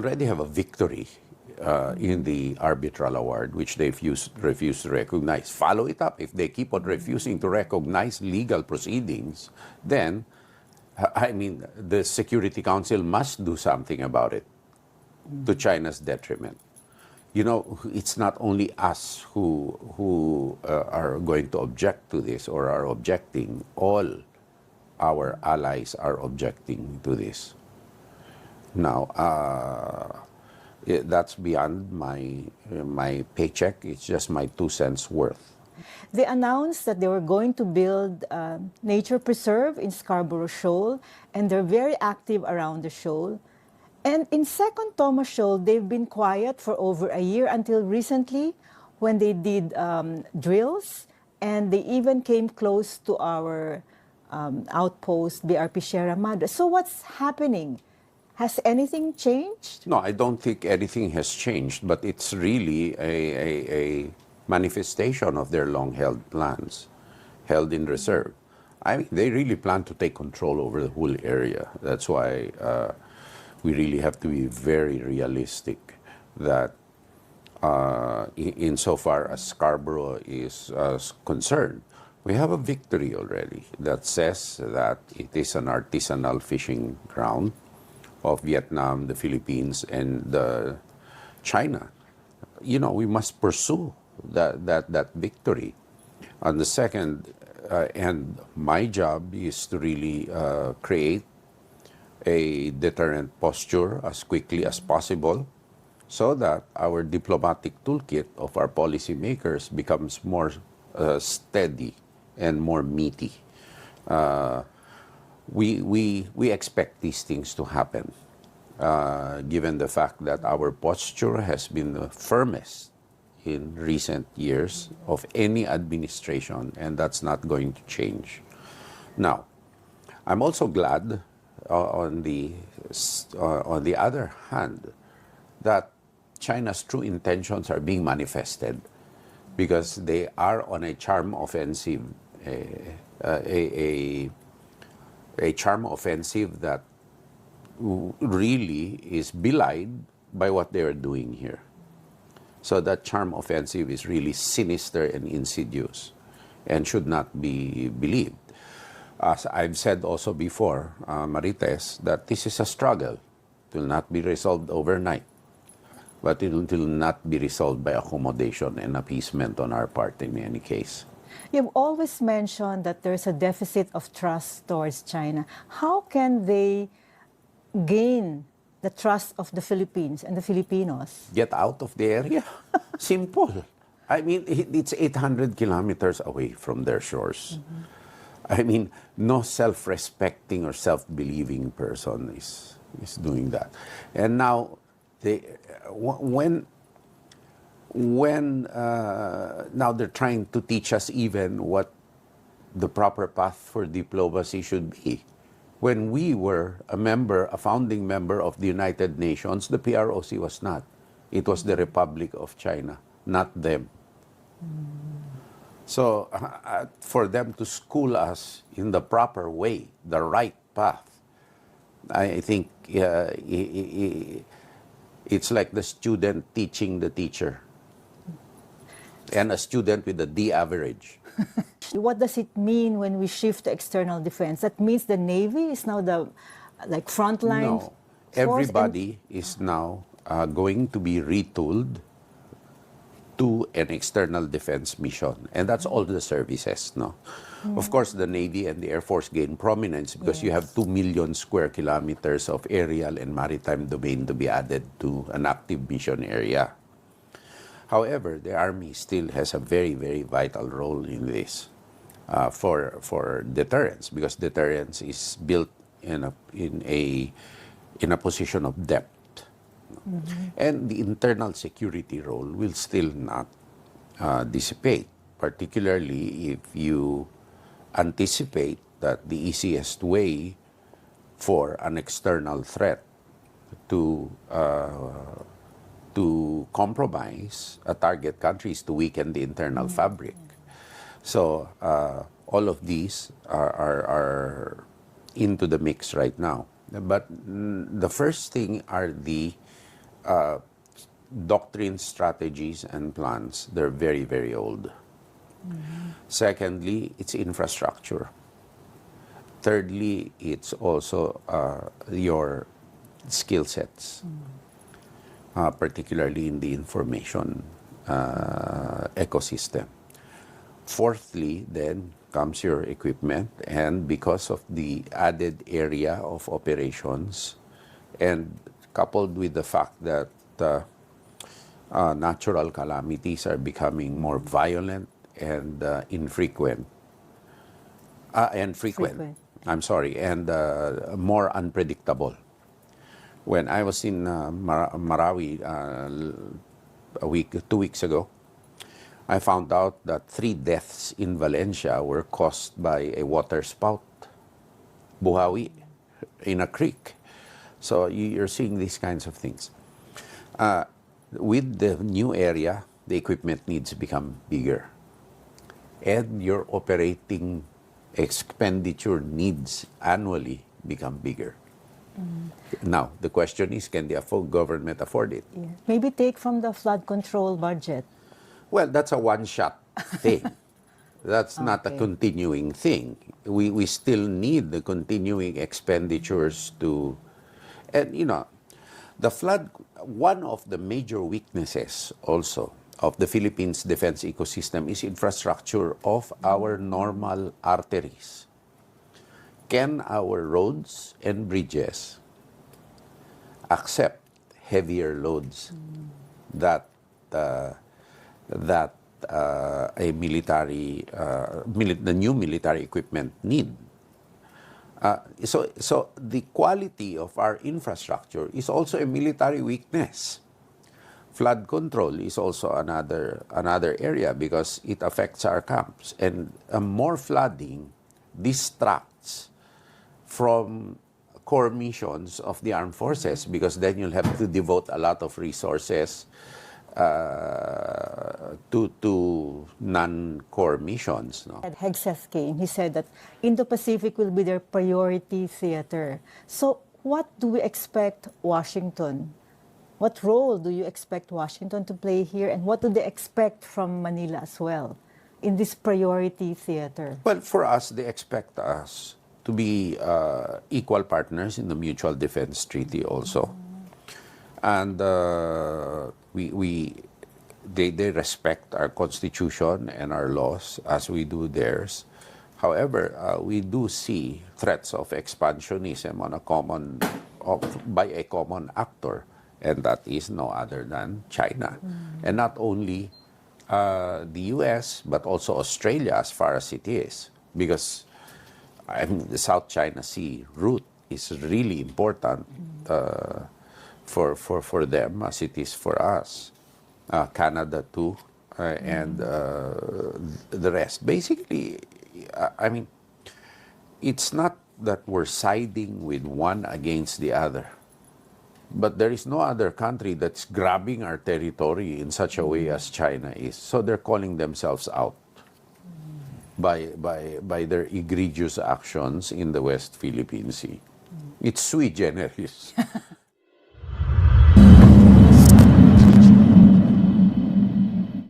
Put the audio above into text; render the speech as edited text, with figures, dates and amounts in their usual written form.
already have a victory in the arbitral award, which they refuse to recognize. Follow it up. If they keep on refusing to recognize legal proceedings, then, I mean, the Security Council must do something about it to China's detriment. You know, it's not only us who are going to object to this or are objecting. All our allies are objecting to this. Now, that's beyond my paycheck. It's just my 2 cents worth. They announced that they were going to build a nature preserve in Scarborough Shoal, and they're very active around the shoal. And in Second Thomas Shoal, they've been quiet for over a year until recently when they did drills, and they even came close to our outpost, BRP Sierra Madre. So what's happening? Has anything changed? No, I don't think anything has changed, but it's really a manifestation of their long-held plans, held in reserve. I mean, they really plan to take control over the whole area. That's why we really have to be very realistic that insofar as Scarborough is concerned, we have a victory already that says that it is an artisanal fishing ground of Vietnam, the Philippines, and China. You know, we must pursue that victory. On the second end, my job is to really create a deterrent posture as quickly as possible so that our diplomatic toolkit of our policymakers becomes more steady and more meaty. We expect these things to happen, given the fact that our posture has been the firmest in recent years of any administration, and that's not going to change. Now, I'm also glad, on the other hand, that China's true intentions are being manifested because they are on a charm offensive, a charm offensive that really is belied by what they are doing here. So that charm offensive is really sinister and insidious and should not be believed. As I've said also before, Marites, that this is a struggle. It will not be resolved overnight, but it will not be resolved by accommodation and appeasement on our part in any case. You've always mentioned that there's a deficit of trust towards China. How can they gain the trust of the Philippines and the Filipinos? Get out of the area. Simple. I mean, it's 800 kilometers away from their shores. Mm-hmm. I mean, no self-respecting or self-believing person is doing that. And now, now they're trying to teach us even what the proper path for diplomacy should be. When we were a founding member of the United Nations, the PROC was not. It was the Republic of China, not them. So for them to school us in the proper way, the right path, I think it's like the student teaching the teacher and a student with a D average. What does it mean when we shift to external defense? That means the Navy is now the frontline. No, everybody is now going to be retooled to an external defense mission, and that's all the services. No, of course, the Navy and the Air Force gain prominence because you have 2 million square kilometers of aerial and maritime domain to be added to an active mission area. However, the Army still has a very, very vital role in this for deterrence, because deterrence is built in a position of depth. Mm-hmm. And the internal security role will still not dissipate, particularly if you anticipate that the easiest way for an external threat to compromise a target country is to weaken the internal fabric. So all of these are into the mix right now. But the first thing are the doctrines, strategies, and plans, they're very, very old. Secondly, it's infrastructure. Thirdly, it's also your skill sets, particularly in the information ecosystem. Fourthly, then comes your equipment, and because of the added area of operations, and coupled with the fact that natural calamities are becoming more violent and infrequent, and frequent. Frequent. I'm sorry, and more unpredictable. When I was in Marawi a week, 2 weeks ago, I found out that 3 deaths in Valencia were caused by a water spout, buhawi, in a creek. So you're seeing these kinds of things. With the new area, the equipment needs to become bigger. And your operating expenditure needs annually become bigger. Now, the question is, can the government afford it? Yeah. Maybe take from the flood control budget. Well, that's a one-shot thing. That's not a Okay. continuing thing. We still need the continuing expenditures to... And, the flood, one of the major weaknesses also of the Philippines defense ecosystem is infrastructure of our normal arteries. Can our roads and bridges accept heavier loads that a military, the new military equipment need? So the quality of our infrastructure is also a military weakness. Flood control is also another area because it affects our camps, and more flooding distracts from core missions of the armed forces, because then you'll have to devote a lot of resources to non-core missions. No? At Hegseth came, he said that Indo-Pacific will be their priority theater. So what do we expect Washington? What role do you expect Washington to play here, and what do they expect from Manila as well in this priority theater? Well, for us, they expect us to be equal partners in the Mutual Defense Treaty also. And they respect our constitution and our laws as we do theirs. However, we do see threats of expansionism on by a common actor, and that is no other than China. And not only the US, but also Australia as far as it is, because the South China Sea route is really important for them as it is for us. Canada too, and the rest. Basically, it's not that we're siding with one against the other, but there is no other country that's grabbing our territory in such a way as China is. So they're calling themselves out by their egregious actions in the West Philippine Sea. It's sui generis.